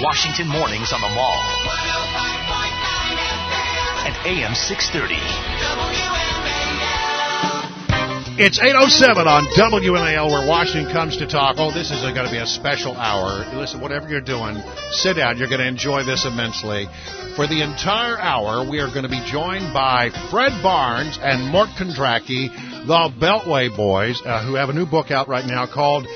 Washington mornings on the Mall. And AM 630. It's 8:07 on WMAL, where Washington comes to talk. Oh, this is going to be a special hour. Listen, whatever you're doing, sit down. You're going to enjoy this immensely. For the entire hour, we are going to be joined by Fred Barnes and Mort Kondracke, the Beltway Boys, who have a new book out right now called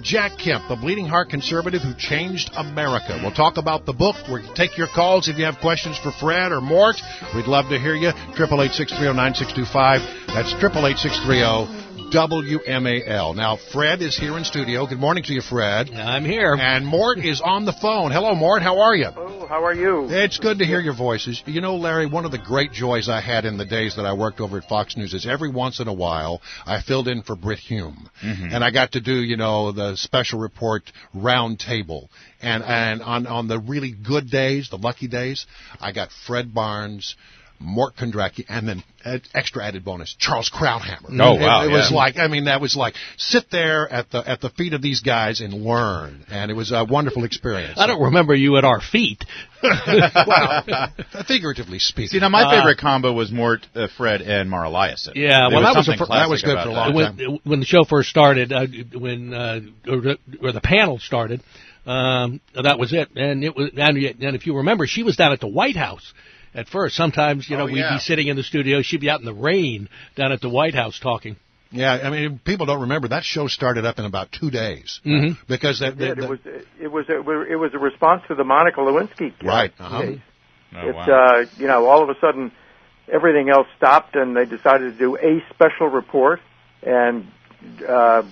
Jack Kemp, the Bleeding Heart Conservative Who Changed America. We'll talk about the book. We'll take your calls if you have questions for Fred or Mort. We'd love to hear you. 888-630-9625. That's 888-630-WMAL. Now, Fred is here in studio. Good morning to you, Fred. I'm here. And Mort is on the phone. Hello, Mort. How are you? Oh, how are you? It's good to hear your voices. You know, Larry, one of the great joys I had in the days that I worked over at Fox News is every once in a while I filled in for Britt Hume. Mm-hmm. And I got to do, you know, the special report round table. And on the really good days, the lucky days, I got Fred Barnes, Mort Kondracke, and then extra added bonus, Charles Krauthammer. Oh, wow. It was like, I mean, that was like, sit there at the feet of these guys and learn. And it was a wonderful experience. I don't remember you at our feet. Well, figuratively speaking. See, now my favorite combo was Mort, Fred, and Mara Eliason. Yeah, well, that was good for a long time. When the show first started, or the panel started, that was it. And it was, and if you remember, she was down at the White House. At first, sometimes, you know, we'd be sitting in the studio. She'd be out in the rain down at the White House talking. Yeah, I mean, people don't remember that show started up in about 2 days because it was a response to the Monica Lewinsky case. Right. Oh, wow. You know, all of a sudden everything else stopped and they decided to do a special report, and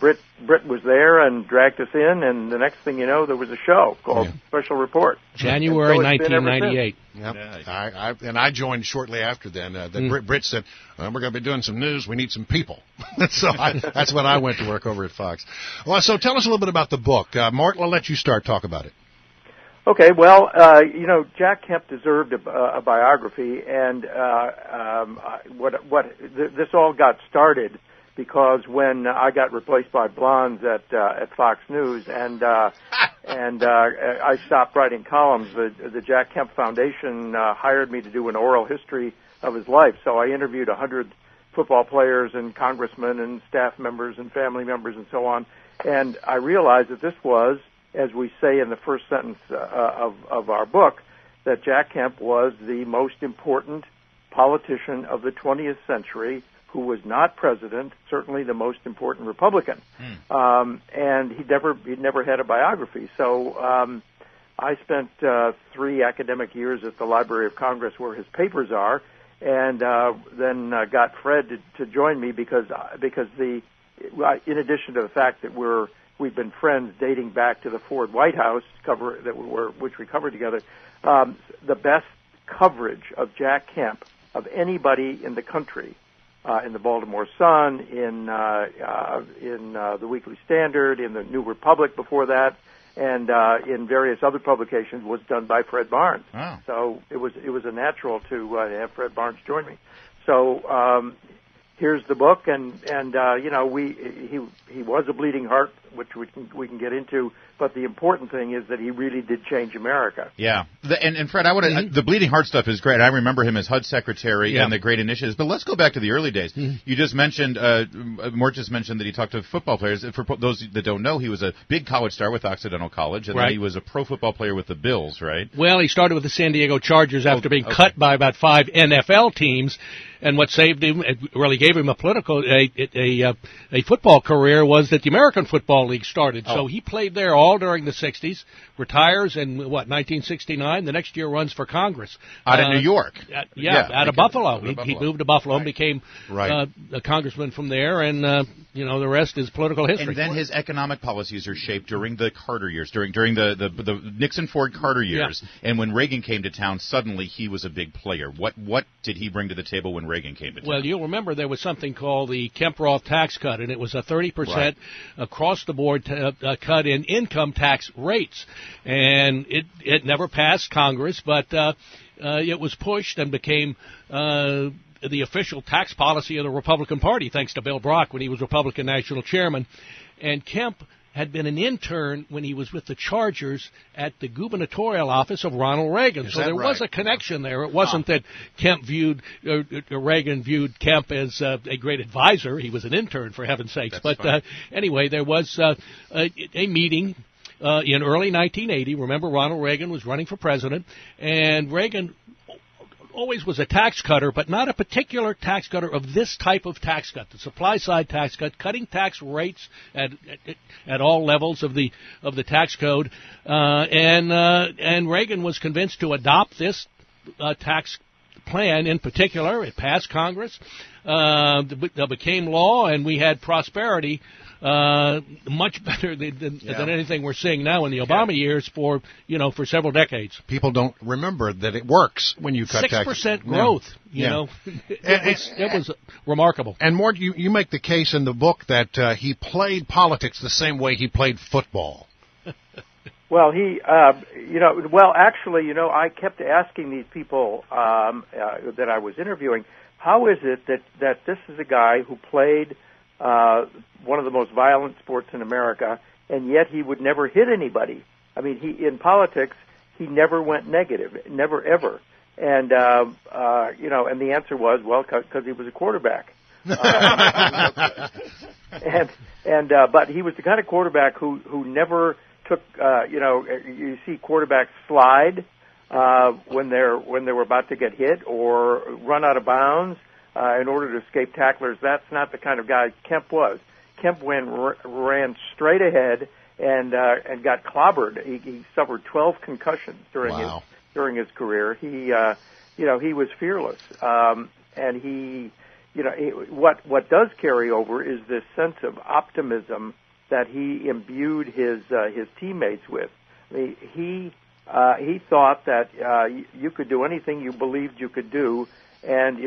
Britt was there and dragged us in, and the next thing you know, there was a show called Special Report. January 1998. Yep. Yeah. I joined shortly after then. Britt said, well, we're going to be doing some news. We need some people. So that's when I went to work over at Fox. Well, so tell us a little bit about the book. Mort, I'll let you talk about it. Okay, well, you know, Jack Kemp deserved a biography, and this all got started because when I got replaced by blondes at Fox News, and I stopped writing columns, the Jack Kemp Foundation hired me to do an oral history of his life. So I interviewed 100 football players and congressmen and staff members and family members and so on, and I realized that this was, as we say in the first sentence of our book, that Jack Kemp was the most important politician of the 20th century who was not president, certainly the most important Republican. And he'd never had a biography. So I spent 3 academic years at the Library of Congress where his papers are, and then got Fred to join me because in addition to the fact that we've been friends dating back to the Ford White House which we covered together, the best coverage of Jack Kemp of anybody in the country, in the Baltimore Sun, in the Weekly Standard, in the New Republic before that, and in various other publications, was done by Fred Barnes. Wow. So it was a natural to have Fred Barnes join me. So here's the book, and you know, he was a bleeding heart, which we can get into. But the important thing is that he really did change America. Yeah, and Fred, the bleeding heart stuff is great. I remember him as HUD secretary and the great initiatives. But let's go back to the early days. You just mentioned, Mort just mentioned that he talked to football players. For those that don't know, he was a big college star with Occidental College, and then he was a pro football player with the Bills, right? Well, he started with the San Diego Chargers after being cut by about 5 NFL teams. And what saved him, it really gave him a football career, was that the American Football League started. So he played there all during the 60s, retires in, 1969. The next year runs for Congress. Out of New York. Out of Buffalo. He moved to Buffalo and became a congressman from there, and, the rest is political history. And then his economic policies are shaped during the Carter years, during the Nixon-Ford-Carter years. Yeah. And when Reagan came to town, suddenly he was a big player. What did he bring to the table when Reagan came to town? Well, you'll remember there was something called the Kemp-Roth tax cut, and it was a 30% across-the-board cut in income tax rates. And it never passed Congress, but it was pushed and became the official tax policy of the Republican Party, thanks to Bill Brock when he was Republican National Chairman. And Kemp had been an intern when he was with the Chargers at the gubernatorial office of Ronald Reagan. So there was a connection there. It wasn't that Reagan viewed Kemp as a great advisor. He was an intern, for heaven's sakes. But anyway, there was a meeting in early 1980. Remember, Ronald Reagan was running for president, and Reagan always was a tax cutter, but not a particular tax cutter of this type of tax cut, the supply-side tax cut, cutting tax rates at all levels of the tax code, and Reagan was convinced to adopt this tax plan in particular. It passed Congress, became law, and we had prosperity much better than anything we're seeing now in the Obama years for several decades. People don't remember that it works when you cut taxes. 6% growth, it was remarkable. And Mort, you make the case in the book that he played politics the same way he played football. Well, actually, I kept asking these people that I was interviewing, how is it that this is a guy who played one of the most violent sports in America, and yet he would never hit anybody? I mean, in politics, he never went negative, never ever. And and the answer was, well, because he was a quarterback. But he was the kind of quarterback who never took, you see quarterbacks slide when they were about to get hit or run out of bounds in order to escape tacklers. That's not the kind of guy Kemp was. Kemp ran straight ahead and got clobbered. He suffered 12 concussions during his career. He was fearless, and what does carry over is this sense of optimism that he imbued his teammates with. I mean, he thought that you could do anything you believed you could do, and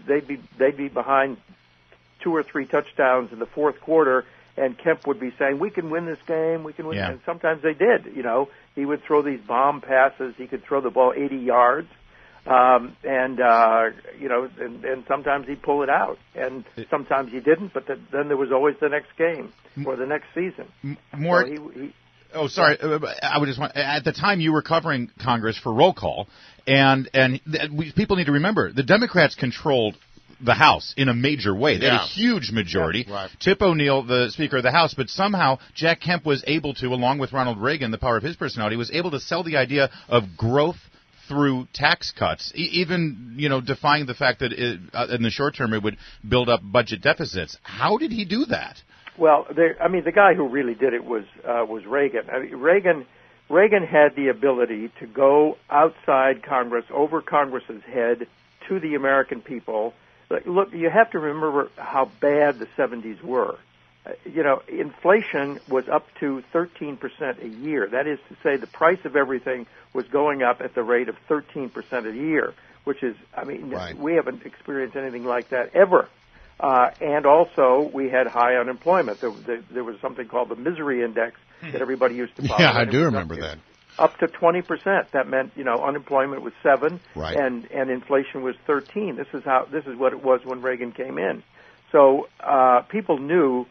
they'd be behind 2 or 3 touchdowns in the fourth quarter, and Kemp would be saying, "We can win this game. We can win." Yeah. And sometimes they did. He would throw these bomb passes. He could throw the ball 80 yards. And sometimes he'd pull it out, and sometimes he didn't, but then there was always the next game or the next season. Mort, sorry. I would just want, at the time you were covering Congress for Roll Call, and people need to remember, the Democrats controlled the House in a major way. They had a huge majority. Yeah, right. Tip O'Neill, the Speaker of the House, but somehow Jack Kemp was able to, along with Ronald Reagan, the power of his personality, was able to sell the idea of growth through tax cuts, even, defying the fact that in the short term it would build up budget deficits. How did he do that? Well, the guy who really did it was Reagan. I mean, Reagan had the ability to go outside Congress, over Congress's head, to the American people. Look, you have to remember how bad the 70s were. Inflation was up to 13% a year. That is to say, the price of everything was going up at the rate of 13% a year, which is, right. We haven't experienced anything like that ever. And also, we had high unemployment. There was something called the misery index that everybody used to follow. Yeah, I do remember that. Up to 20%. That meant, unemployment was 7, right. and inflation was 13. This is what it was when Reagan came in. So people knew.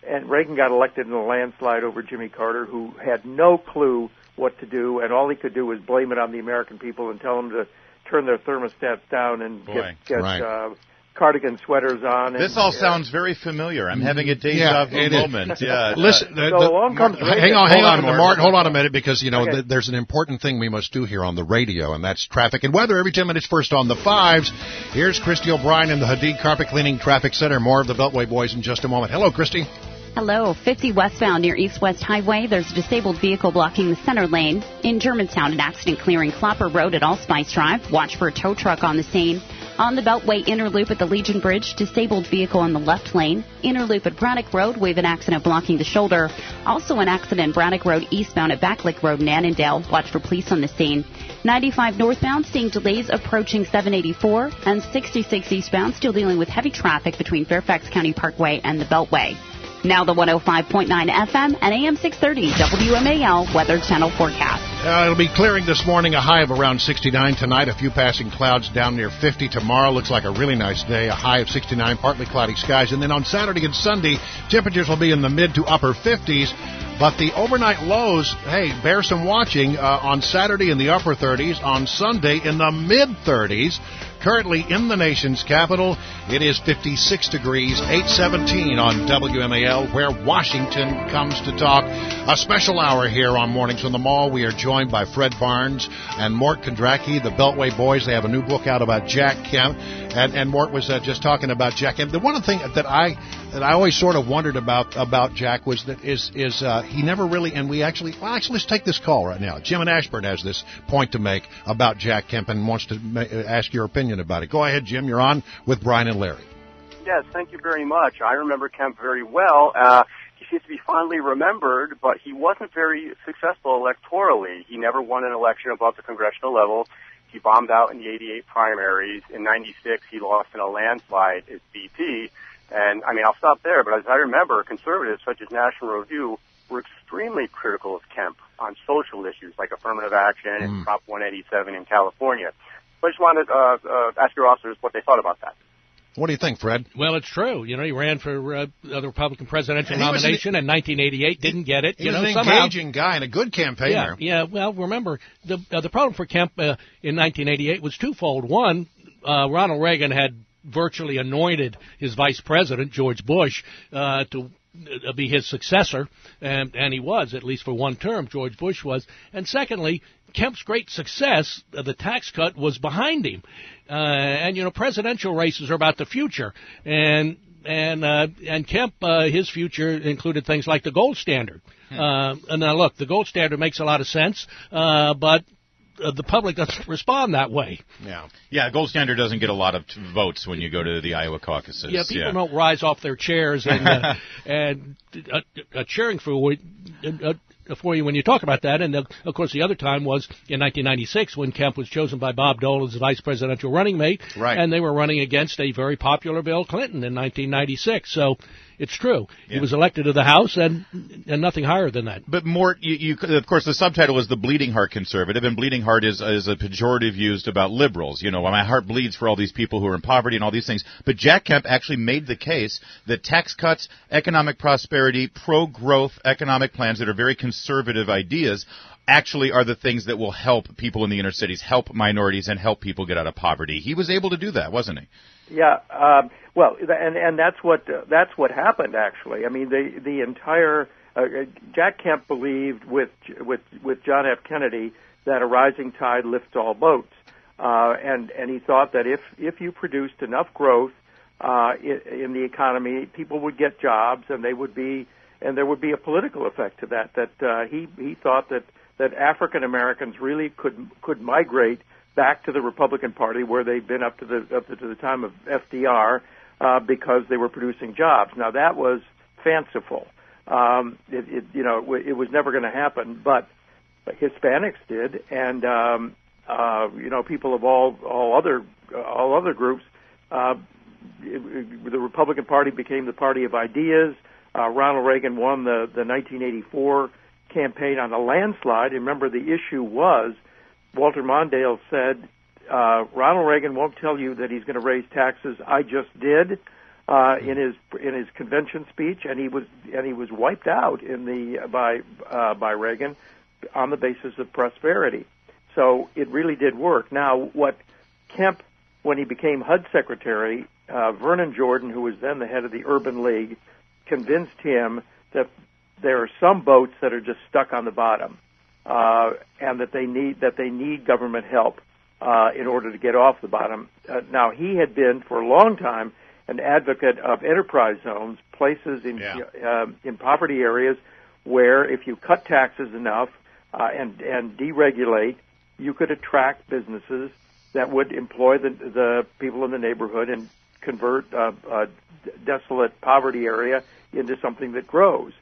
And Reagan got elected in a landslide over Jimmy Carter, who had no clue what to do, and all he could do was blame it on the American people and tell them to turn their thermostats down and get right. Cardigan sweaters on. This all sounds very familiar. I'm having a deja vu moment. Yeah. Listen, along comes hang on, Mort. Hold on a minute, because there's an important thing we must do here on the radio, and that's traffic and weather every 10 minutes. First on the 5s, here's Christy O'Brien in the Hadid Carpet Cleaning Traffic Center. More of the Beltway boys in just a moment. Hello, Christy. Hello. 50 westbound near East-West Highway. There's a disabled vehicle blocking the center lane. In Germantown, an accident clearing Clapper Road at Allspice Drive. Watch for a tow truck on the scene. On the Beltway inner loop at the Legion Bridge, disabled vehicle in the left lane. Inner loop at Braddock Road, we have an accident blocking the shoulder. Also an accident Braddock Road eastbound at Backlick Road in Annandale. Watch for police on the scene. 95 northbound, seeing delays approaching 784. And 66 eastbound, still dealing with heavy traffic between Fairfax County Parkway and the Beltway. Now the 105.9 FM and AM 630 WMAL Weather Channel forecast. It'll be clearing this morning, a high of around 69 tonight, a few passing clouds down near 50 tomorrow. Looks like a really nice day, a high of 69, partly cloudy skies. And then on Saturday and Sunday, temperatures will be in the mid to upper 50s. But the overnight lows, hey, bear some watching. On Saturday in the upper 30s, on Sunday in the mid 30s. Currently in the nation's capital, it is 56 degrees, 817 on WMAL, where Washington comes to talk. A special hour here on Mornings from the Mall. We are joined by Fred Barnes and Mort Kondracke, the Beltway Boys. They have a new book out about Jack Kemp, and Mort was just talking about Jack Kemp. The one thing that I always sort of wondered about Jack was that he never really, and let's take this call right now. Jim in Ashburn has this point to make about Jack Kemp and wants to ask your opinion about it. Go ahead, Jim. You're on with Brian and Larry. Yes, thank you very much. I remember Kemp very well. He seems to be fondly remembered, but he wasn't very successful electorally. He never won an election above the congressional level. He bombed out in the 88 primaries. In 96, he lost in a landslide as VP. And, I'll stop there, but as I remember, conservatives such as National Review were extremely critical of Kemp on social issues like affirmative action and Prop 187 in California. So I just wanted to ask your officers what they thought about that. What do you think, Fred? Well, it's true. He ran for the Republican presidential nomination in 1988, didn't get it. He was an engaging guy and a good campaigner. Yeah. Well, remember, the problem for Kemp in 1988 was twofold. One, Ronald Reagan had virtually anointed his vice president, George Bush, to be his successor, and he was, at least for one term, George Bush was. And secondly, Kemp's great success, the tax cut, was behind him. And presidential races are about the future. And Kemp, his future included things like the gold standard. And now look, the gold standard makes a lot of sense, but the public doesn't respond that way. Yeah, gold standard doesn't get a lot of votes when you go to the Iowa caucuses. Yeah, people don't rise off their chairs and cheering for you when you talk about that. And, of course, the other time was in 1996 when Kemp was chosen by Bob Dole as the vice presidential running mate. Right. And they were running against a very popular Bill Clinton in 1996. So it's true. Yeah. He was elected to the House and nothing higher than that. But, Mort, you of course, the subtitle is The Bleeding Heart Conservative, and bleeding heart is a pejorative used about liberals. My heart bleeds for all these people who are in poverty and all these things. But Jack Kemp actually made the case that tax cuts, economic prosperity, pro-growth economic plans that are very conservative ideas actually are the things that will help people in the inner cities, help minorities, and help people get out of poverty. He was able to do that, wasn't he? Yeah, well, and that's what happened actually. The entire Jack Kemp believed with John F. Kennedy that a rising tide lifts all boats, and he thought that if you produced enough growth in the economy, people would get jobs, and there would be a political effect to that. That he thought that African Americans really could migrate back to the Republican Party where they'd been up to the time of FDR because they were producing jobs. Now that was fanciful. It was never going to happen, but Hispanics did, and people of all other groups. The Republican Party became the party of ideas. Ronald Reagan won the 1984 campaign on a landslide. And remember, the issue was Walter Mondale said, Ronald Reagan won't tell you that he's going to raise taxes. I just did in his convention speech, and he was wiped out by Reagan on the basis of prosperity. So it really did work. Now, what Kemp, when he became HUD secretary, Vernon Jordan, who was then the head of the Urban League, convinced him that there are some boats that are just stuck on the bottom. And that they need government help in order to get off the bottom. Now, he had been for a long time an advocate of enterprise zones, places in poverty areas where if you cut taxes enough and deregulate, you could attract businesses that would employ the people in the neighborhood and convert a desolate poverty area into something that grows.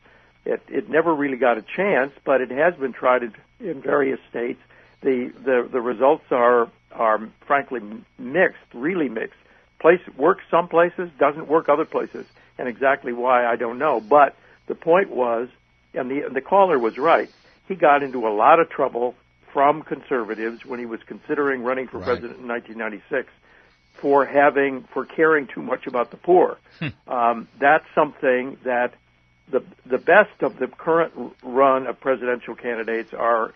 It never really got a chance, but it has been tried in various states. The results are frankly mixed, really mixed. Works some places, doesn't work other places. and exactly why, I don't know. But the point was, and the caller was right, he got into a lot of trouble from conservatives when he was considering running for president in 1996 for caring too much about the poor. That's something that the best of the current run of presidential candidates are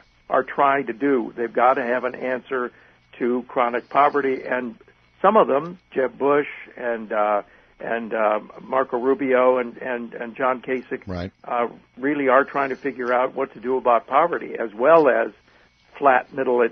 trying to do. They've got to have an answer to chronic poverty, and some of them, Jeb Bush and Marco Rubio and John Kasich, really are trying to figure out what to do about poverty, as well as flat middle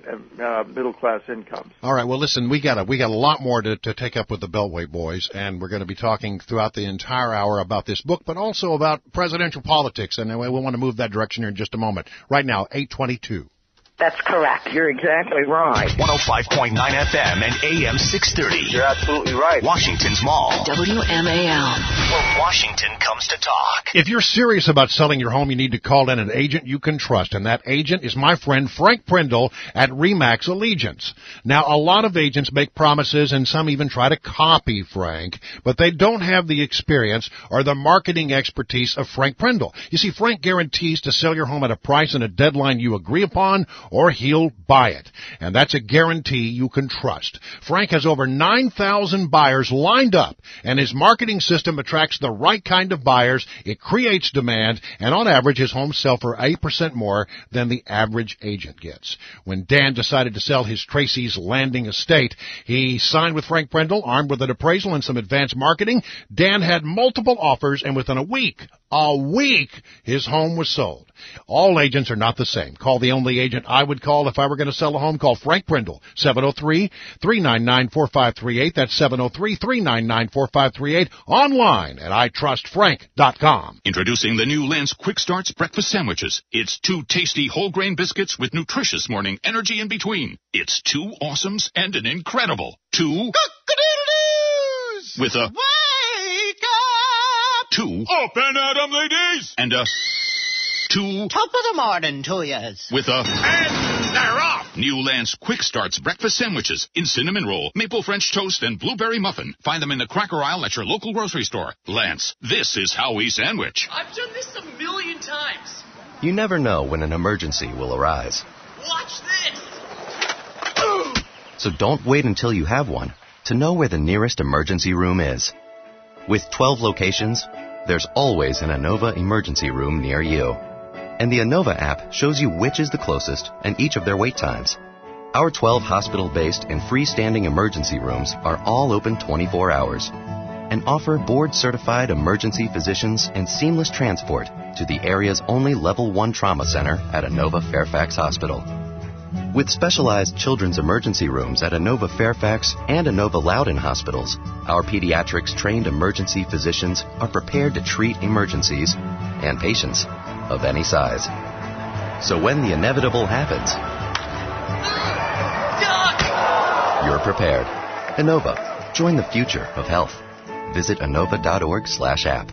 class incomes. All right. Well, listen, we got a lot more to take up with the Beltway boys, and we're going to be talking throughout the entire hour about this book, but also about presidential politics, and we want to move that direction here in just a moment. Right now, 8:22. That's correct. You're exactly right. 105.9 FM and AM 630. You're absolutely right. Washington's Mall. WMAL. Where Washington comes to talk. If you're serious about selling your home, you need to call in an agent you can trust, and that agent is my friend Frank Prindle at RE/MAX Allegiance. Now, a lot of agents make promises, and some even try to copy Frank, but they don't have the experience or the marketing expertise of Frank Prindle. You see, Frank guarantees to sell your home at a price and a deadline you agree upon, or he'll buy it. And that's a guarantee you can trust. Frank has over 9,000 buyers lined up, and his marketing system attracts the right kind of buyers. It creates demand, and on average, his homes sell for 8% more than the average agent gets. When Dan decided to sell his Tracy's Landing estate, he signed with Frank Prindle, armed with an appraisal and some advanced marketing. Dan had multiple offers, and within a week, his home was sold. All agents are not the same. Call the only agent I would call if I were going to sell a home. Call Frank Prindle, 703-399-4538. That's 703-399-4538. Online at itrustfrank.com. Introducing the new Lance Quick Starts breakfast sandwiches. It's 2 tasty whole grain biscuits with nutritious morning energy in between. It's 2 awesomes and an incredible 2 cock-a-doodle-doos with a wake up 2 up and at 'em, ladies, and a 2 Top of the morning to yous. with a and they're off. New Lance Quick Starts breakfast sandwiches in cinnamon roll, maple French toast, and blueberry muffin. Find them in the cracker aisle at your local grocery store. Lance, this is how we sandwich. I've done this a million times. You never know when an emergency will arise. Watch this. So don't wait until you have one to know where the nearest emergency room is. With 12 locations, there's always an Inova emergency room near you. And the Inova app shows you which is the closest and each of their wait times. Our 12 hospital-based and freestanding emergency rooms are all open 24 hours and offer board-certified emergency physicians and seamless transport to the area's only Level 1 trauma center at Inova Fairfax Hospital. With specialized children's emergency rooms at Inova Fairfax and Inova Loudoun hospitals, our pediatrics-trained emergency physicians are prepared to treat emergencies and patients of any size. So when the inevitable happens, you're prepared. Inova. Join the future of health. Visit Inova.org/app.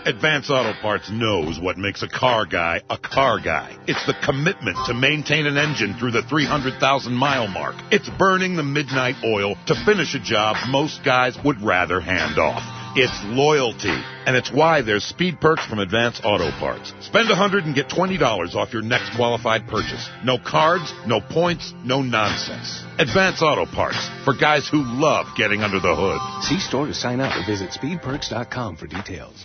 Advance Auto Parts knows what makes a car guy a car guy. It's the commitment to maintain an engine through the 300,000-mile mark. It's burning the midnight oil to finish a job most guys would rather hand off. It's loyalty, and it's why there's speed perks from Advance Auto Parts. Spend $100 and get $20 off your next qualified purchase. No cards, no points, no nonsense. Advance Auto Parts, for guys who love getting under the hood. See store to sign up or visit speedperks.com for details.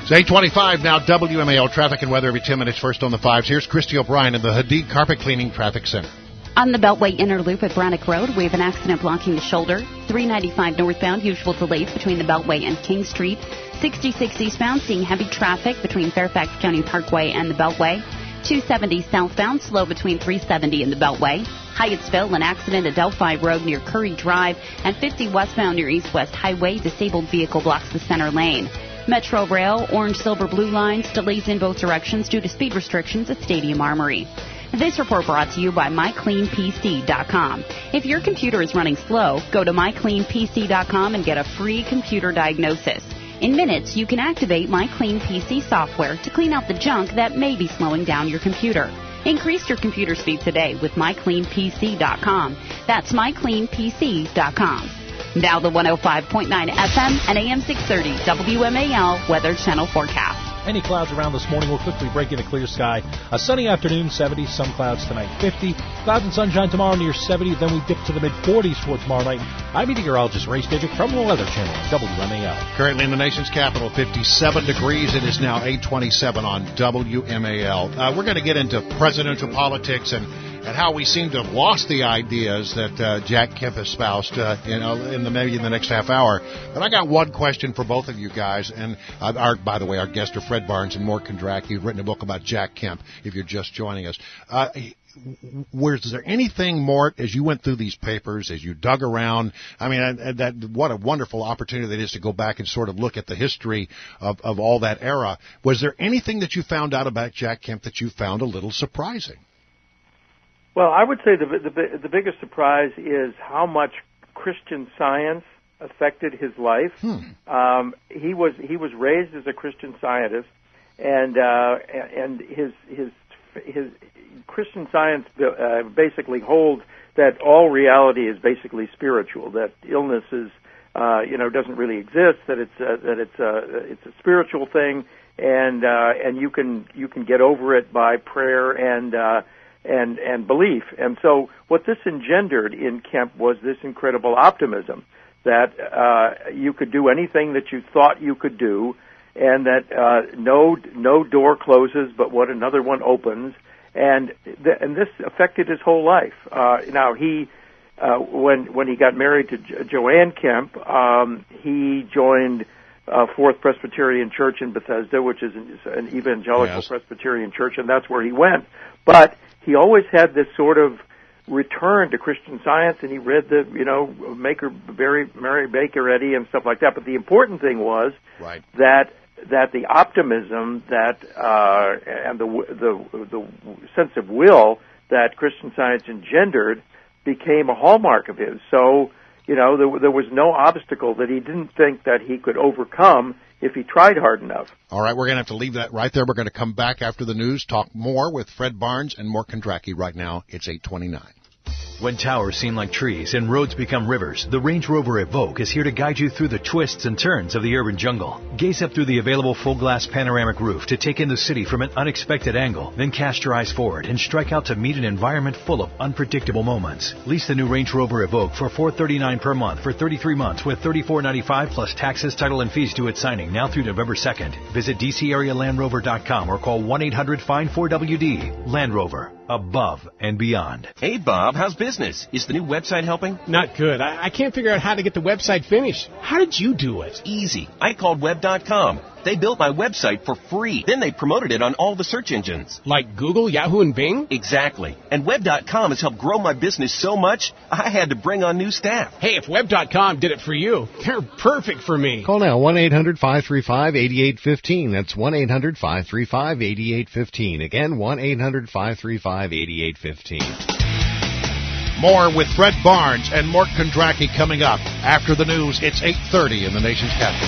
It's 8:25 now, WMAL traffic and weather every 10 minutes. First on the 5s. Here's Christy O'Brien in the Hadid Carpet Cleaning Traffic Center. On the Beltway Inner Loop at Brannock Road, we have an accident blocking the shoulder. 395 northbound, usual delays between the Beltway and King Street. 66 eastbound, seeing heavy traffic between Fairfax County Parkway and the Beltway. 270 southbound, slow between 370 and the Beltway. Hyattsville, an accident at Delphi Road near Curry Drive. And 50 westbound near East West Highway, disabled vehicle blocks the center lane. Metro Rail, orange, silver, blue lines, delays in both directions due to speed restrictions at Stadium Armory. This report brought to you by MyCleanPC.com. If your computer is running slow, go to MyCleanPC.com and get a free computer diagnosis. In minutes, you can activate MyCleanPC software to clean out the junk that may be slowing down your computer. Increase your computer speed today with MyCleanPC.com. That's MyCleanPC.com. Now the 105.9 FM and AM 630 WMAL Weather Channel forecast. Any clouds around this morning will quickly break into clear sky. A sunny afternoon, 70. Some clouds tonight, 50. Clouds and sunshine tomorrow near 70. Then we dip to the mid-40s for tomorrow night. I'm meteorologist Ray Stajic from the Weather Channel, WMAL. Currently in the nation's capital, 57 degrees. It is now 8:27 on WMAL. We're going to get into presidential politics and how we seem to have lost the ideas that Jack Kemp espoused maybe in the next half hour. But I got one question for both of you guys. And by the way, our guests are Fred Barnes and Mort Kondracke, who've written a book about Jack Kemp, if you're just joining us. Was there anything, Mort, as you went through these papers, as you dug around, I mean, what a wonderful opportunity it is to go back and sort of look at the history of all that era. Was there anything that you found out about Jack Kemp that you found a little surprising? Well, I would say the biggest surprise is how much Christian Science affected his life. He was raised as a Christian Scientist, and his Christian Science basically holds that all reality is basically spiritual. That illness is doesn't really exist. That it's a spiritual thing, and you can get over it by prayer and belief. And so what this engendered in Kemp was this incredible optimism that you could do anything that you thought you could do, and that no door closes but what another one opens. And this affected his whole life. Now he when he got married to Joanne Kemp, he joined Fourth Presbyterian Church in Bethesda, which is an evangelical Presbyterian church, and that's where he went. But he always had this sort of return to Christian Science, and he read the, Mary Baker Eddy and stuff like that. But the important thing was that the optimism and the sense of will that Christian Science engendered became a hallmark of his. So, there was no obstacle that he didn't think that he could overcome if he tried hard enough. All right, we're going to have to leave that right there. We're going to come back after the news, talk more with Fred Barnes and Mort Kondracke. Right now, it's 8:29. When towers seem like trees and roads become rivers, the Range Rover Evoque is here to guide you through the twists and turns of the urban jungle. Gaze up through the available full-glass panoramic roof to take in the city from an unexpected angle, then cast your eyes forward and strike out to meet an environment full of unpredictable moments. Lease the new Range Rover Evoque for $439 per month for 33 months with $34.95 plus taxes, title, and fees due at signing now through November 2nd. Visit DCAreaLandRover.com or call 1-800-FIND-4WD. Land Rover. Above and beyond. Hey, Bob, how's business? Is the new website helping? Not good. I can't figure out how to get the website finished. How did you do it? Easy. I called Web.com. They built my website for free. Then they promoted it on all the search engines. Like Google, Yahoo, and Bing? Exactly. And Web.com has helped grow my business so much, I had to bring on new staff. Hey, if Web.com did it for you, they're perfect for me. Call now, 1-800-535-8815. That's 1-800-535-8815. Again, 1-800-535-8815. More with Fred Barnes and Mort Kondracke coming up. After the news, it's 8:30 in the nation's capital.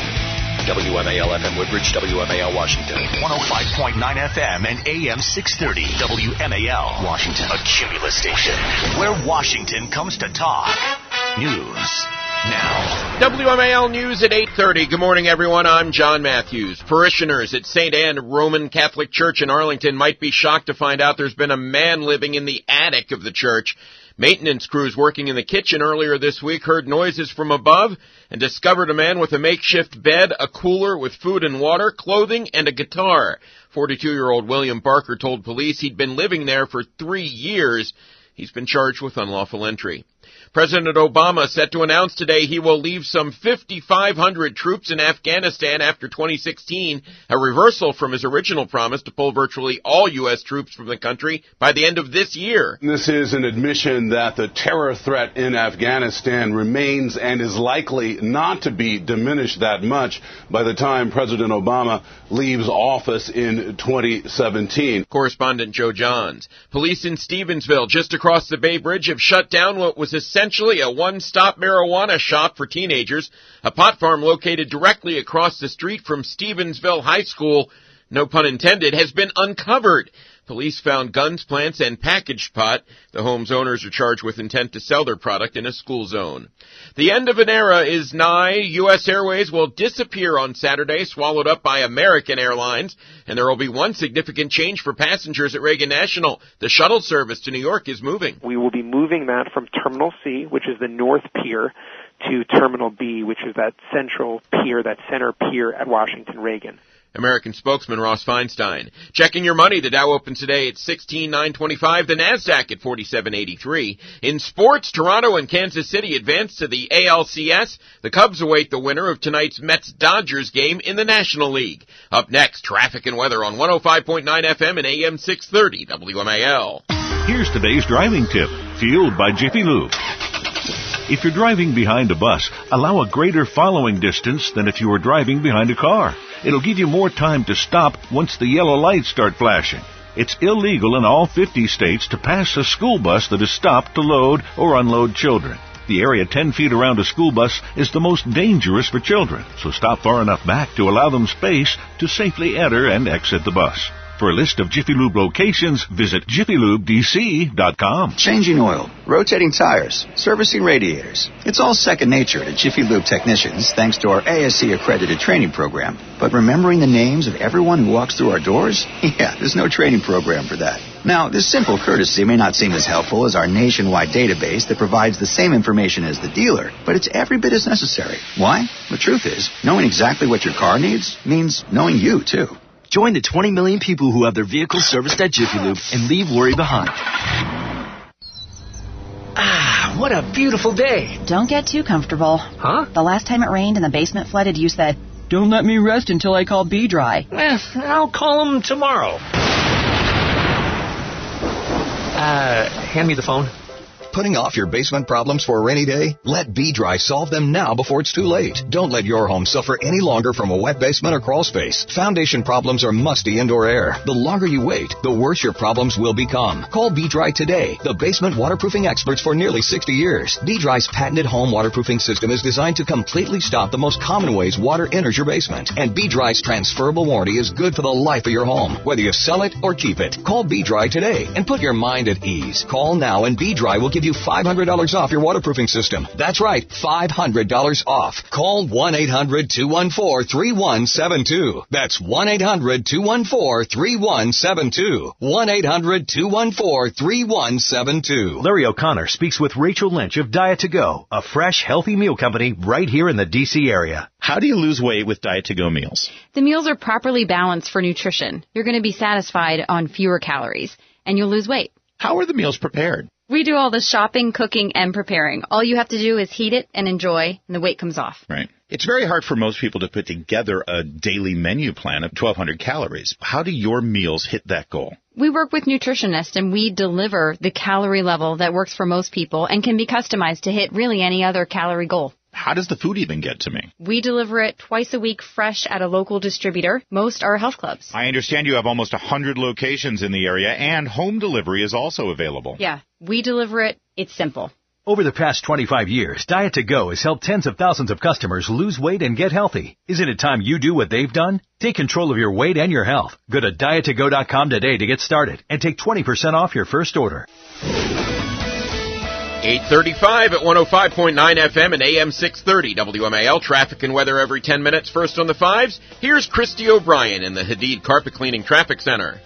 WMAL FM Woodbridge, WMAL Washington. 105.9 FM and AM 630 WMAL Washington. A Cumulus station where Washington comes to talk. News now. WMAL News at 8:30. Good morning, everyone. I'm John Matthews. Parishioners at St. Anne Roman Catholic Church in Arlington might be shocked to find out there's been a man living in the attic of the church. Maintenance crews working in the kitchen earlier this week heard noises from above and discovered a man with a makeshift bed, a cooler with food and water, clothing, and a guitar. 42-year-old William Barker told police he'd been living there for 3 years. He's been charged with unlawful entry. President Obama set to announce today he will leave some 5,500 troops in Afghanistan after 2016, a reversal from his original promise to pull virtually all U.S. troops from the country by the end of this year. This is an admission that the terror threat in Afghanistan remains and is likely not to be diminished that much by the time President Obama leaves office in 2017. Correspondent Joe Johns. Police in Stevensville, just across the Bay Bridge, have shut down what was essentially a one-stop marijuana shop for teenagers, a pot farm located directly across the street from Stevensville High School, no pun intended, has been uncovered. Police found guns, plants, and packaged pot. The home's owners are charged with intent to sell their product in a school zone. The end of an era is nigh. U.S. Airways will disappear on Saturday, swallowed up by American Airlines, and there will be one significant change for passengers at Reagan National. The shuttle service to New York is moving. We will be moving that from Terminal C, which is the North Pier, to Terminal B, which is that central pier, that center pier at Washington Reagan. American spokesman Ross Feinstein. Checking your money, the Dow opens today at 16,925, the Nasdaq at 4783. In sports, Toronto and Kansas City advance to the ALCS. The Cubs await the winner of tonight's Mets-Dodgers game in the National League. Up next, traffic and weather on 105.9 FM and AM 630 WMAL. Here's today's driving tip, fueled by Jiffy Lube. If you're driving behind a bus, allow a greater following distance than if you were driving behind a car. It'll give you more time to stop once the yellow lights start flashing. It's illegal in all 50 states to pass a school bus that is stopped to load or unload children. The area 10 feet around a school bus is the most dangerous for children, so stop far enough back to allow them space to safely enter and exit the bus. For a list of Jiffy Lube locations, visit jiffylubedc.com. Changing oil, rotating tires, servicing radiators. It's all second nature to Jiffy Lube technicians thanks to our ASC-accredited training program. But remembering the names of everyone who walks through our doors? Yeah, there's no training program for that. Now, this simple courtesy may not seem as helpful as our nationwide database that provides the same information as the dealer, but it's every bit as necessary. Why? The truth is, knowing exactly what your car needs means knowing you, too. Join the 20 million people who have their vehicles serviced at Jiffy Lube and leave worry behind. Ah, what a beautiful day. Don't get too comfortable. Huh? The last time it rained and the basement flooded, you said, "Don't let me rest until I call B-Dry." I'll call him tomorrow. Hand me the phone. Putting off your basement problems for a rainy day? Let B-Dry solve them now before it's too late. Don't let your home suffer any longer from a wet basement or crawl space. Foundation problems or musty indoor air. The longer you wait, the worse your problems will become. Call B-Dry today, the basement waterproofing experts for nearly 60 years. B-Dry's patented home waterproofing system is designed to completely stop the most common ways water enters your basement. And B-Dry's transferable warranty is good for the life of your home, whether you sell it or keep it. Call B-Dry today and put your mind at ease. Call now and B-Dry will give you $500 off your waterproofing system. That's right, $500 off. Call 1-800-214-3172. That's 1-800-214-3172. 1-800-214-3172. Larry O'Connor speaks with Rachel Lynch of Diet to Go, a fresh, healthy meal company right here in the D.C. area. How do you lose weight with Diet to Go meals? The meals are properly balanced for nutrition. You're going to be satisfied on fewer calories, and you'll lose weight. How are the meals prepared? We do all the shopping, cooking, and preparing. All you have to do is heat it and enjoy, and the weight comes off. Right. It's very hard for most people to put together a daily menu plan of 1,200 calories. How do your meals hit that goal? We work with nutritionists, and we deliver the calorie level that works for most people and can be customized to hit really any other calorie goal. How does the food even get to me? We deliver it twice a week fresh at a local distributor. Most are health clubs. I understand you have almost 100 locations in the area, and home delivery is also available. Yeah, we deliver it. It's simple. Over the past 25 years, Diet to Go has helped tens of thousands of customers lose weight and get healthy. Isn't it time you do what they've done? Take control of your weight and your health. Go to diettogo.com today to get started and take 20% off your first order. 8:35 at 105.9 FM and AM 630 WMAL. Traffic and weather every 10 minutes. First on the fives, here's Christy O'Brien in the Hadid Carpet Cleaning Traffic Center.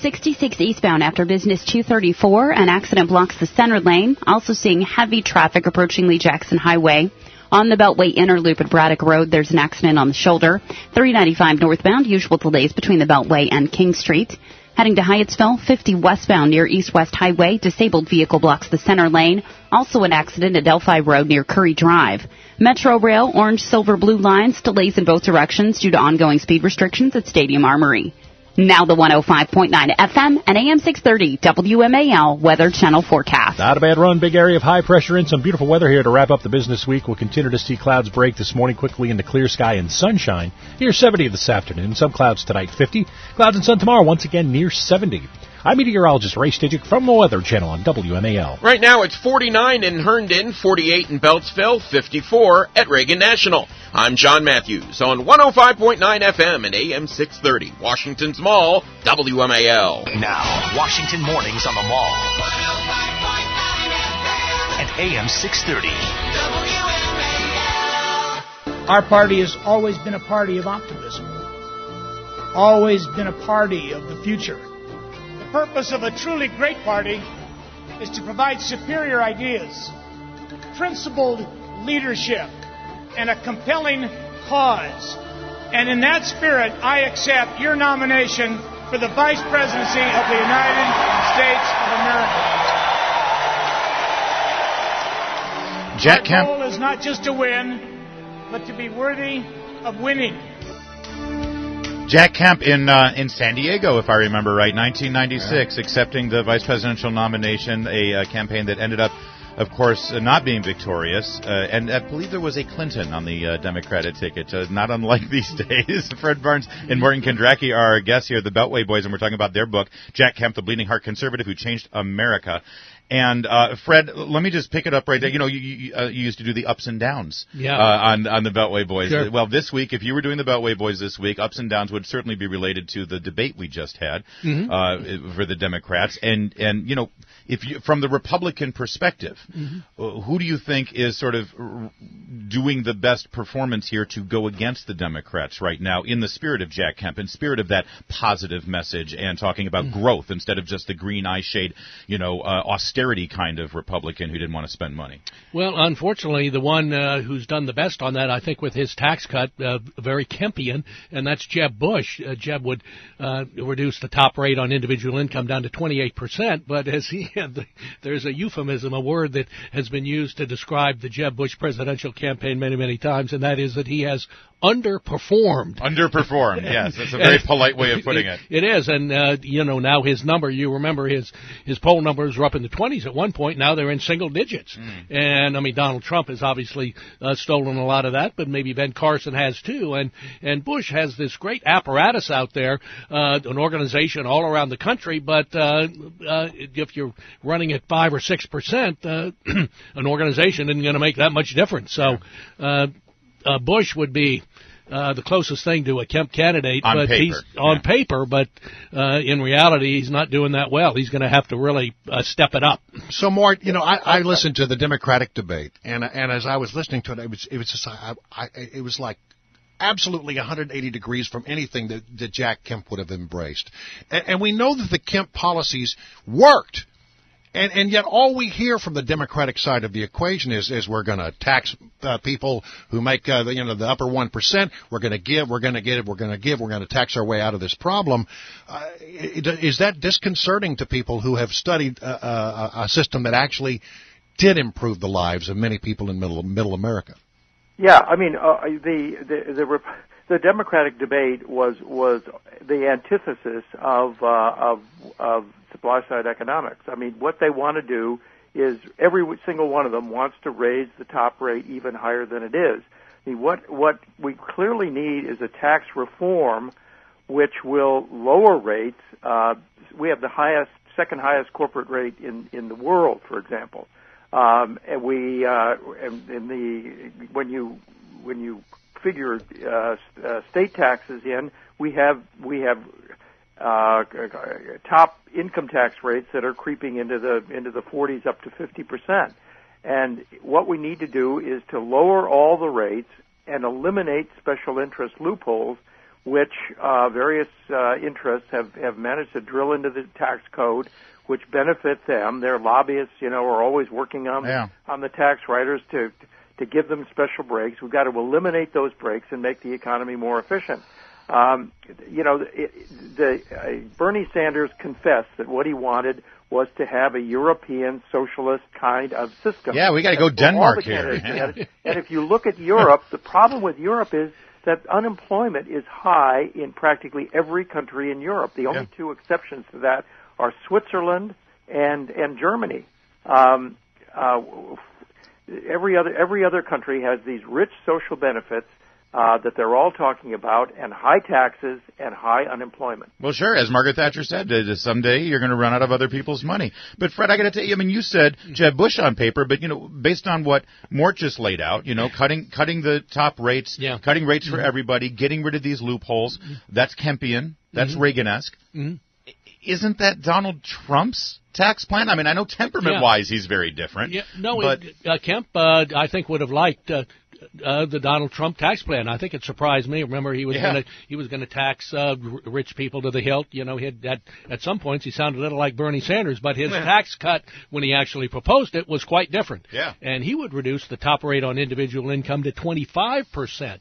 66 eastbound after Business 234. An accident blocks the center lane. Also seeing heavy traffic approaching Lee Jackson Highway. On the Beltway Inner Loop at Braddock Road, there's an accident on the shoulder. 395 northbound, usual delays between the Beltway and King Street. Heading to Hyattsville, 50 westbound near East West Highway. Disabled vehicle blocks the center lane. Also an accident at Delphi Road near Curry Drive. Metro Rail, orange, silver, blue lines, delays in both directions due to ongoing speed restrictions at Stadium Armory. Now the 105.9 FM and AM 630 WMAL Weather Channel forecast. Not a bad run. Big area of high pressure and some beautiful weather here to wrap up the business week. We'll continue to see clouds break this morning quickly into clear sky and sunshine. Near 70 this afternoon. Some clouds tonight, 50. Clouds and sun tomorrow, once again near 70. I'm meteorologist Ray Stidgick from the Weather Channel on WMAL. Right now it's 49 in Herndon, 48 in Beltsville, 54 at Reagan National. I'm John Matthews on 105.9 FM and AM 630, Washington's Mall, WMAL. Now, Washington Mornings on the Mall. 105.9 FM and AM 630. WMAL. Our party has always been a party of optimism. Always been a party of the future. The purpose of a truly great party is to provide superior ideas, principled leadership, and a compelling cause. And in that spirit, I accept your nomination for the Vice Presidency of the United States of America. Jack Kemp. Our goal is not just to win, but to be worthy of winning. Jack Kemp in San Diego, if I remember right, 1996, accepting the vice presidential nomination, a campaign that ended up, of course, not being victorious. And I believe there was a Clinton on the Democratic ticket, not unlike these days. Fred Barnes and Mort Kondracke are our guests here, the Beltway Boys, and we're talking about their book, Jack Kemp, the Bleeding Heart Conservative Who Changed America. And Fred, let me just pick it up right there. You know, you used to do the ups and downs on the Beltway Boys. Sure. Well, this week, if you were doing the Beltway Boys this week, ups and downs would certainly be related to the debate we just had for the Democrats. And you know, if you, from the Republican perspective, who do you think is sort of doing the best performance here to go against the Democrats right now in the spirit of Jack Kemp, in spirit of that positive message and talking about growth instead of just the green eye shade, you know, austerity kind of Republican who didn't want to spend money? Well, unfortunately, the one who's done the best on that, I think, with his tax cut, very Kempian, and that's Jeb Bush. Jeb would reduce the top rate on individual income down to 28%, but as he had there's a euphemism, a word that has been used to describe the Jeb Bush presidential campaign many, many times, and that is that he has underperformed. Underperformed, yes. That's a very polite way of putting it. It is, and, you know, now his number, you remember his poll numbers were up in the 20s at one point. Now they're in single digits. And, I mean, Donald Trump has obviously stolen a lot of that, but maybe Ben Carson has too. And Bush has this great apparatus out there, an organization all around the country, but if you're running at 5 or 6%, an organization isn't going to make that much difference. So Bush would be the closest thing to a Kemp candidate on but paper. He's on paper, but in reality, he's not doing that well. He's going to have to really step it up. So, Mort, you know, I listened to the Democratic debate, and as I was listening to it, it was just it was like absolutely 180 degrees from anything that Jack Kemp would have embraced, and we know that the Kemp policies worked. And yet all we hear from the Democratic side of the equation is we're going to tax people who make the upper 1%. We're going to give. We're going to give. We're going to give. We're going to tax our way out of this problem. Is that disconcerting to people who have studied a system that actually did improve the lives of many people in middle America? Yeah, I mean the Democratic debate was the antithesis of supply-side economics. I mean, what they want to do is every single one of them wants to raise the top rate even higher than it is. I mean, what we clearly need is a tax reform which will lower rates. We have the second highest corporate rate in the world, for example. And when you figure state taxes in, we have top income tax rates that are creeping into the 40s up to 50%. And what we need to do is to lower all the rates and eliminate special interest loopholes, which various interests have managed to drill into the tax code, which benefit them. Their lobbyists, are always working on the tax writers to give them special breaks. We've got to eliminate those breaks and make the economy more efficient. Bernie Sanders confessed that what he wanted was to have a European socialist kind of system. Yeah, we got to go Denmark here. And if you look at Europe, the problem with Europe is that unemployment is high in practically every country in Europe. The only two exceptions to that are Switzerland and Germany. Every other country has these rich social benefits that they're all talking about, and high taxes and high unemployment. Well, sure. As Margaret Thatcher said, someday you're going to run out of other people's money. But, Fred, I got to tell you, I mean, you said Jeb Bush on paper, but, based on what Mort just laid out, cutting the top rates, cutting rates for everybody, getting rid of these loopholes, that's Kempian, that's Reagan-esque. Isn't that Donald Trump's tax plan? I mean, I know temperament-wise he's very different. Yeah, no, but Kemp, I think, would have liked the Donald Trump tax plan. I think it surprised me. Remember, he was going to tax rich people to the hilt. He had at some points he sounded a little like Bernie Sanders, but his tax cut when he actually proposed it was quite different. Yeah, and he would reduce the top rate on individual income to 25%.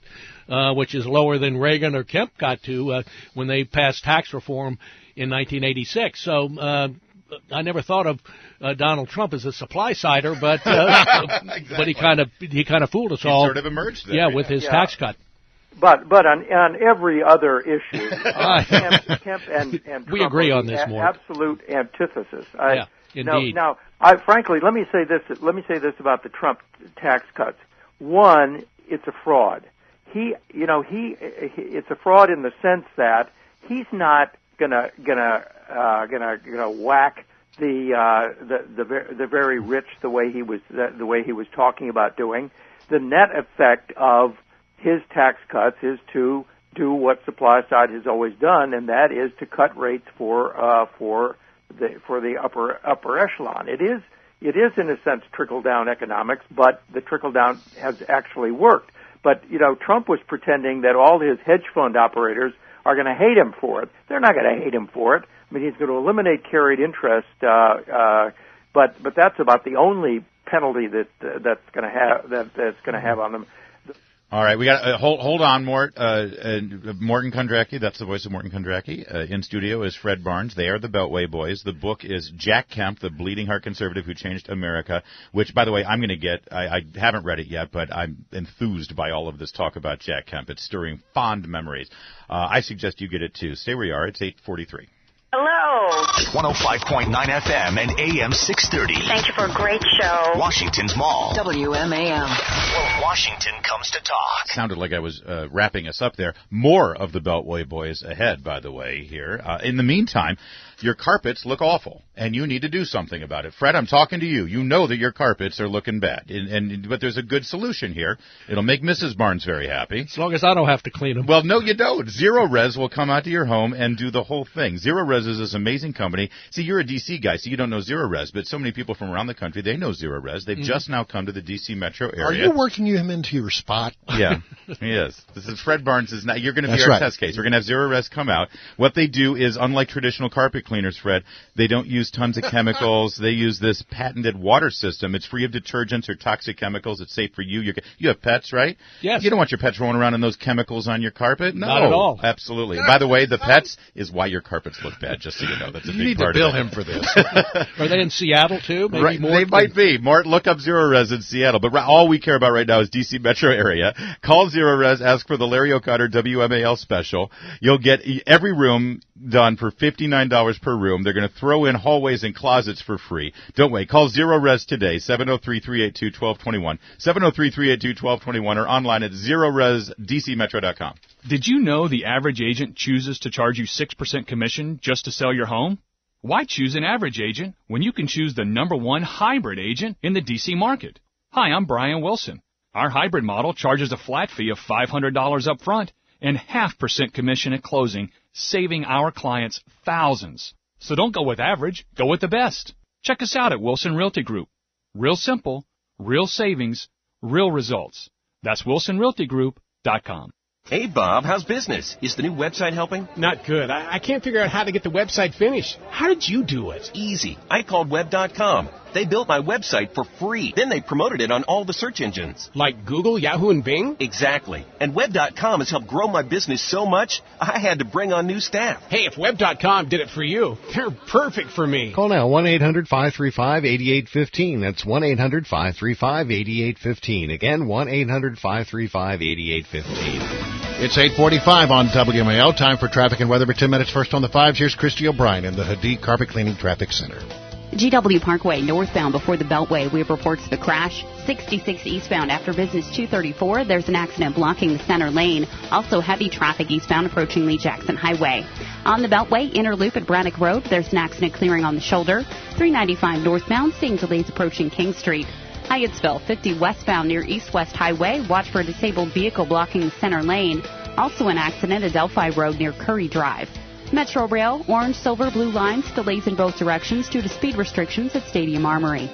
Which is lower than Reagan or Kemp got to when they passed tax reform in 1986. So I never thought of Donald Trump as a supply sider, but exactly. But he kind of fooled us all. He sort of emerged there. With his tax cut. But on every other issue, Kemp and Trump we agree on this more. Absolute antithesis. Indeed. Now, frankly, let me say this about the Trump tax cuts. One, it's a fraud. It's a fraud in the sense that he's not gonna whack the very rich the way he was talking about doing. The net effect of his tax cuts is to do what supply side has always done, and that is to cut rates for the upper echelon. It is in a sense trickle down economics, but the trickle down has actually worked. But, Trump was pretending that all his hedge fund operators are going to hate him for it. They're not going to hate him for it. I mean, he's going to eliminate carried interest, but that's about the only penalty that's going to have on them. All right, we got hold on, Mort. Mort Kondracke, that's the voice of Mort Kondracke. In studio is Fred Barnes. They are the Beltway Boys. The book is Jack Kemp, the Bleeding Heart Conservative Who Changed America, which, by the way, I'm going to get. I haven't read it yet, but I'm enthused by all of this talk about Jack Kemp. It's stirring fond memories. I suggest you get it too. Stay where you are. It's 8:43. Hello. 105.9 FM and AM 630. Thank you for a great show. Washington's Mall. WMAL. Where Washington comes to talk. Sounded like I was wrapping us up there. More of the Beltway Boys ahead, by the way, here. In the meantime, your carpets look awful, and you need to do something about it. Fred, I'm talking to you. You know that your carpets are looking bad, but there's a good solution here. It'll make Mrs. Barnes very happy. As long as I don't have to clean them. Well, no, you don't. Zero Res will come out to your home and do the whole thing. Zero Res is this amazing company. See, you're a D.C. guy, so you don't know Zero Res, but so many people from around the country, they know Zero Res. They've just now come to the D.C. metro area. Are you working him into your spot? Yeah, he is. This is Fred Barnes. You're going to be our test case. We're going to have Zero Res come out. What they do is, unlike traditional carpet cleaners, Fred, they don't use tons of chemicals. They use this patented water system. It's free of detergents or toxic chemicals. It's safe for you. You have pets, right? Yes. You don't want your pets rolling around in those chemicals on your carpet. No, not at all. Absolutely. By the way, the pets is why your carpets look bad, just so you know. That's a big part of it. You need to bill him for this. Are they in Seattle, too? Maybe right, they might be. Mort, look up Zero Res in Seattle. But all we care about right now is D.C. metro area. Call Zero Res. Ask for the Larry O'Connor WMAL special. You'll get every room done for $59 per room. They're going to throw in hallways and closets for free. Don't wait. Call Zero Res today, 703-382-1221, 703-382-1221, or online at zeroresdcmetro.com. Did you know the average agent chooses to charge you 6% commission just to sell your home? Why choose an average agent when you can choose the #1 hybrid agent in the D.C. market? Hi, I'm Brian Wilson. Our hybrid model charges a flat fee of $500 up front and 0.5% commission at closing, saving our clients thousands. So don't go with average, go with the best. Check us out at Wilson Realty Group. Real simple, real savings, real results. That's WilsonRealtyGroup.com. Hey, Bob, how's business? Is the new website helping? Not good. I can't figure out how to get the website finished. How did you do it? Easy. I called Web.com. They built my website for free. Then they promoted it on all the search engines. Like Google, Yahoo, and Bing? Exactly. And Web.com has helped grow my business so much, I had to bring on new staff. Hey, if Web.com did it for you, they're perfect for me. Call now, 1-800-535-8815. That's 1-800-535-8815. Again, 1-800-535-8815. It's 8:45 on WMAL. Time for traffic and weather for 10 minutes. First on the 5s, here's Christy O'Brien in the Hadid Carpet Cleaning Traffic Center. GW Parkway northbound before the Beltway, we have reports of a crash. 66 eastbound after Business 234, there's an accident blocking the center lane. Also heavy traffic eastbound approaching Lee Jackson Highway. On the Beltway, inner loop at Braddock Road, there's an accident clearing on the shoulder. 395 northbound, seeing delays approaching King Street. Hyattsville, 50 westbound near East-West Highway. Watch for a disabled vehicle blocking the center lane. Also an accident at Delphi Road near Curry Drive. Metro Rail, orange, silver, blue lines, delays in both directions due to speed restrictions at Stadium Armory.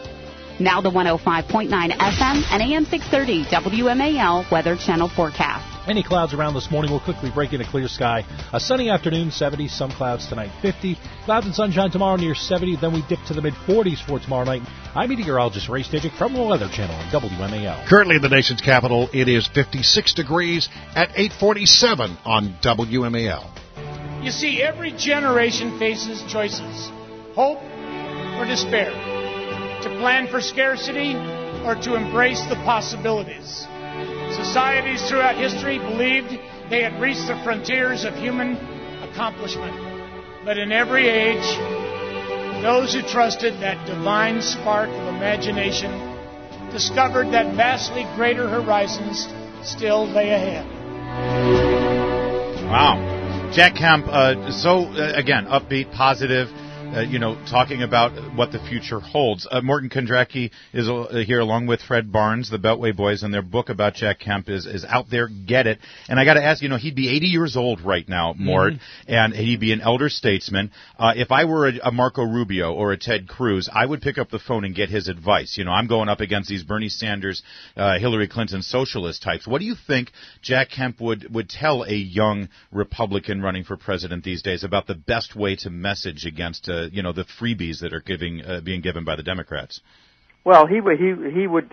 Now the 105.9 FM and AM 630 WMAL Weather Channel forecast. Any clouds around this morning will quickly break into clear sky. A sunny afternoon, 70, some clouds tonight, 50. Clouds and sunshine tomorrow near 70, then we dip to the mid-40s for tomorrow night. I'm meteorologist Ray Stajic from the Weather Channel on WMAL. Currently in the nation's capital, it is 56 degrees at 8:47 on WMAL. You see, every generation faces choices, hope or despair, to plan for scarcity or to embrace the possibilities. Societies throughout history believed they had reached the frontiers of human accomplishment. But in every age, those who trusted that divine spark of imagination discovered that vastly greater horizons still lay ahead. Wow. Jack Kemp, again, upbeat, positive, talking about what the future holds. Mort Kondracke is here along with Fred Barnes, the Beltway Boys, and their book about Jack Kemp is out there. Get it. And I got to ask, he'd be 80 years old right now, Mort, and he'd be an elder statesman. If I were a Marco Rubio or a Ted Cruz, I would pick up the phone and get his advice. I'm going up against these Bernie Sanders, Hillary Clinton socialist types. What do you think Jack Kemp would tell a young Republican running for president these days about the best way to message against the freebies that are being given by the Democrats? Well, he would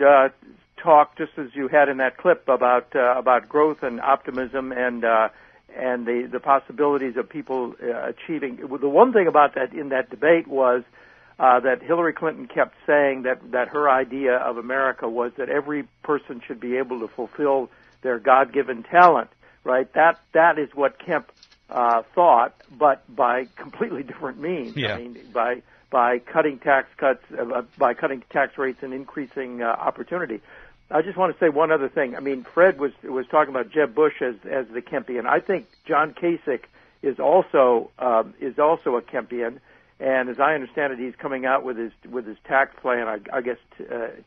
talk, just as you had in that clip, about growth and optimism and the possibilities of people achieving. The one thing about that in that debate was that Hillary Clinton kept saying that her idea of America was that every person should be able to fulfill their God-given talent. Right? That is what Kemp thought, but by completely different means. Yeah. I mean, by cutting tax rates and increasing opportunity. I just want to say one other thing. I mean, Fred was talking about Jeb Bush as the Kempian. I think John Kasich is also a Kempian, and as I understand it, he's coming out with his tax plan. I guess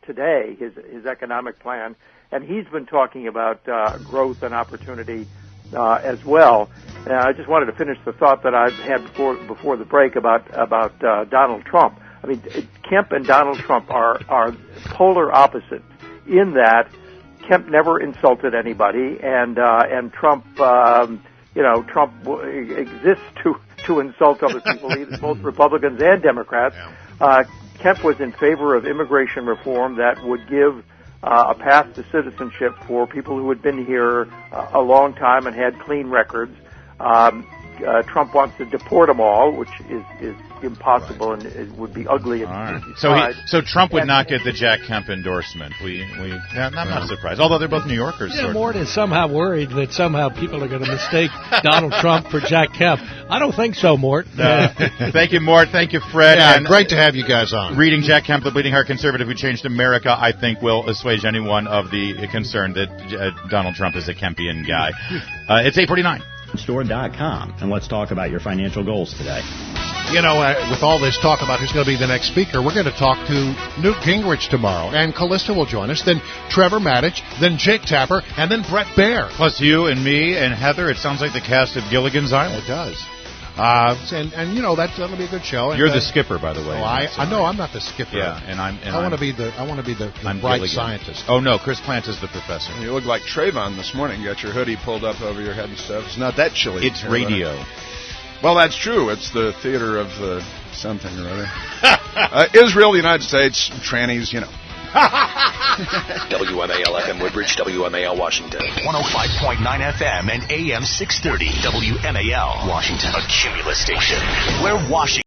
today his economic plan, and he's been talking about growth and opportunity as well. I just wanted to finish the thought that I had before the break about Donald Trump. I mean, Kemp and Donald Trump are polar opposites in that Kemp never insulted anybody, and Trump Trump exists to insult other people, both Republicans and Democrats. Kemp was in favor of immigration reform that would give a path to citizenship for people who had been here a long time and had clean records. Trump wants to deport them all, which is impossible and it would be ugly. Right. So Trump would not get the Jack Kemp endorsement. I'm not surprised. Although they're both New Yorkers. Yeah, Mort is somehow worried that somehow people are going to mistake Donald Trump for Jack Kemp. I don't think so, Mort. Thank you, Mort. Thank you, Fred. Yeah, and great to have you guys on. Reading Jack Kemp, the Bleeding Heart Conservative Who Changed America, I think will assuage anyone of the concern that Donald Trump is a Kempian guy. It's 8:49. Store.com, and let's talk about your financial goals today. With all this talk about who's going to be the next speaker, we're going to talk to Newt Gingrich tomorrow, and Callista will join us, then Trevor Maddich, then Jake Tapper, and then Brett Baer. Plus you and me and Heather. It sounds like the cast of Gilligan's Island. It does. That'll be a good show. You're the skipper, by the way. I know I'm not the skipper. Yeah, I want to be the bright Gilligan. Scientist. Oh no, Chris Plant is the professor. You look like Trayvon this morning. You got your hoodie pulled up over your head and stuff. It's not that chilly. It's radio. Well, that's true. It's the theater of the something or other. Israel, the United States, trannies, WMAL FM Woodbridge, WMAL Washington. 105.9 FM and AM 630 WMAL Washington. A Cumulus station. Where Washington